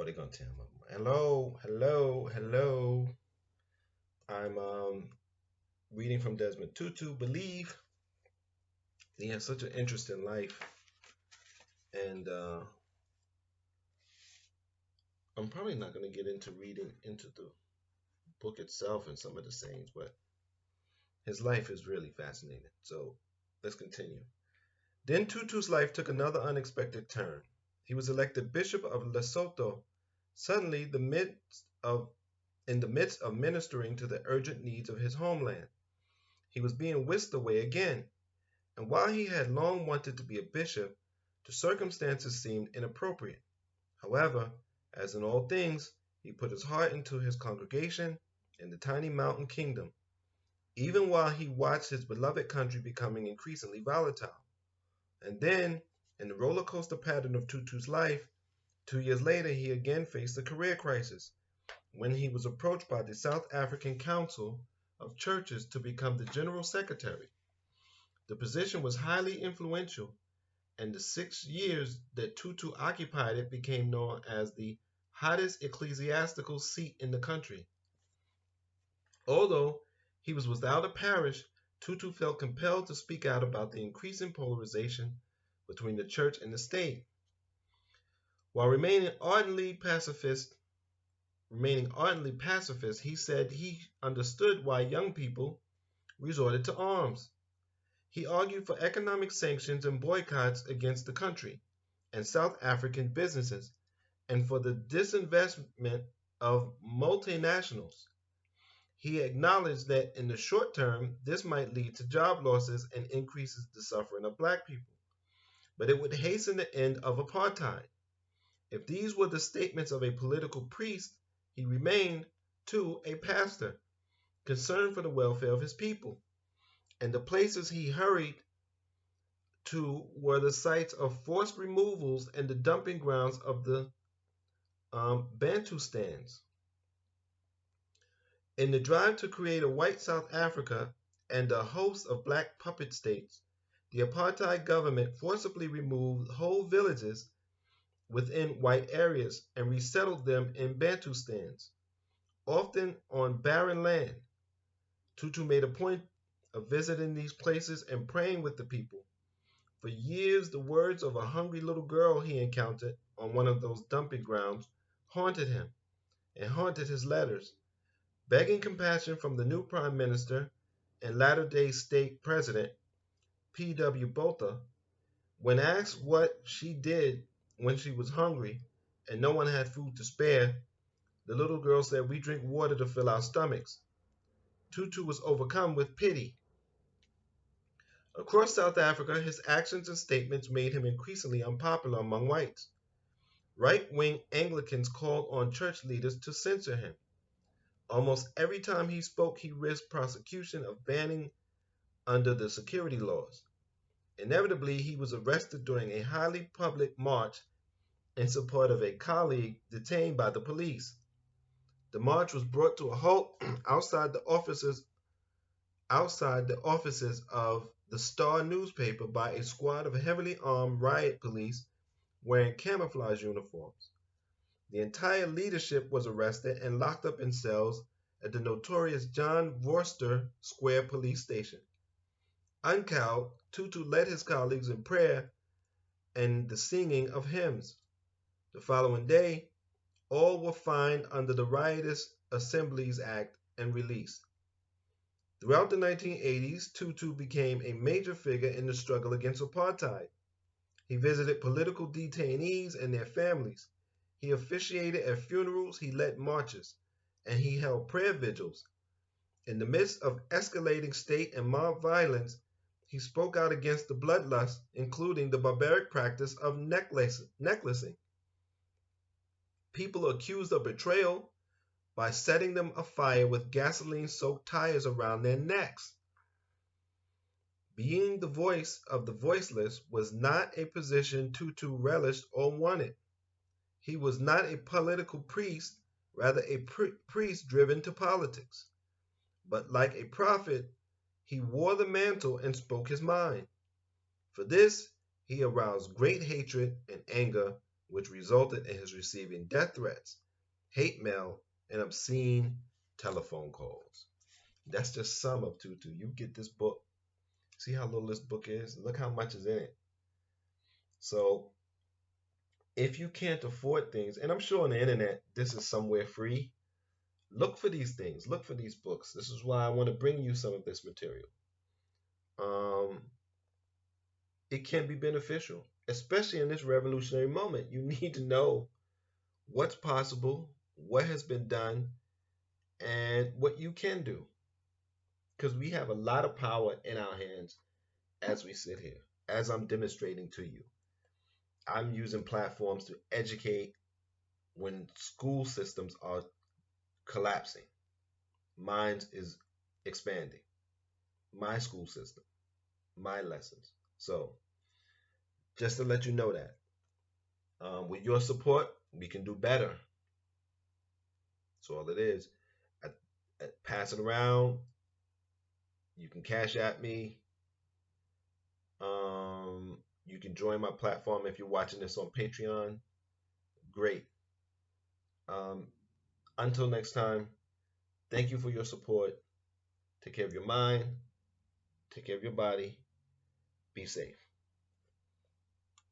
Oh, they're gonna tell him. Hello, hello, hello. I'm reading from Desmond Tutu. Believe he has such an interesting life, and I'm probably not gonna get into reading into the book itself and some of the sayings, but his life is really fascinating. So let's continue. Then Tutu's life took another unexpected turn. He was elected Bishop of Lesotho. Suddenly, in the midst of ministering to the urgent needs of his homeland. He was being whisked away again, and while he had long wanted to be a bishop, the circumstances seemed inappropriate. However, as in all things, he put his heart into his congregation in the tiny mountain kingdom, even while he watched his beloved country becoming increasingly volatile. And then, in the roller coaster pattern of Tutu's life, 2 years later he again faced a career crisis when he was approached by the South African Council of Churches to become the General Secretary. The position was highly influential, and the 6 years that Tutu occupied it became known as the hottest ecclesiastical seat in the country. Although he was without a parish, Tutu felt compelled to speak out about the increasing polarization between the church and the state. While remaining ardently pacifist, he said he understood why young people resorted to arms. He argued for economic sanctions and boycotts against the country and South African businesses, and for the disinvestment of multinationals. He acknowledged that in the short term, this might lead to job losses and increases the suffering of black people, but it would hasten the end of apartheid. If these were the statements of a political priest, he remained, too, a pastor, concerned for the welfare of his people, and the places he hurried to were the sites of forced removals and the dumping grounds of the Bantustans. In the drive to create a white South Africa and a host of black puppet states, the apartheid government forcibly removed whole villages within white areas and resettled them in Bantustans, often on barren land. Tutu made a point of visiting these places and praying with the people. For years, the words of a hungry little girl he encountered on one of those dumping grounds haunted him and haunted his letters, begging compassion from the new Prime Minister and latter day State President, P.W. Botha. When asked what she did when she was hungry and no one had food to spare, the little girl said, "We drink water to fill our stomachs." Tutu was overcome with pity. Across South Africa, his actions and statements made him increasingly unpopular among whites. Right-wing Anglicans called on church leaders to censor him. Almost every time he spoke, he risked prosecution of banning under the security laws. Inevitably, he was arrested during a highly public march in support of a colleague detained by the police. The march was brought to a halt outside the offices of the Star newspaper by a squad of heavily armed riot police wearing camouflage uniforms. The entire leadership was arrested and locked up in cells at the notorious John Vorster Square police station. Uncowed, Tutu led his colleagues in prayer and the singing of hymns. The following day, all were fined under the Riotous Assemblies Act and released. Throughout the 1980s, Tutu became a major figure in the struggle against apartheid. He visited political detainees and their families. He officiated at funerals, he led marches, and he held prayer vigils. In the midst of escalating state and mob violence, he spoke out against the bloodlust, including the barbaric practice of necklacing. People accused of betrayal by setting them afire with gasoline-soaked tires around their necks. Being the voice of the voiceless was not a position Tutu relished or wanted. He was not a political priest, rather a priest driven to politics. But like a prophet, he wore the mantle and spoke his mind. For this, he aroused great hatred and anger which resulted in his receiving death threats, hate mail, and obscene telephone calls. That's just some of Tutu. You get this book. See how little this book is? Look how much is in it. So if you can't afford things, and I'm sure on the internet this is somewhere free, look for these things. Look for these books. This is why I want to bring you some of this material. Um, it can be beneficial, especially in this revolutionary moment. You need to know what's possible, what has been done, and what you can do. Because we have a lot of power in our hands as we sit here, as I'm demonstrating to you. I'm using platforms to educate when school systems are collapsing. Mine is expanding. My school system, my lessons. So, just to let you know that with your support, we can do better. That's all it is. I, I pass it around. You can cash at me. You can join my platform if you're watching this on Patreon. Great. Um, until next time, thank you for your support. Take care of your mind. Take care of your body. Be safe.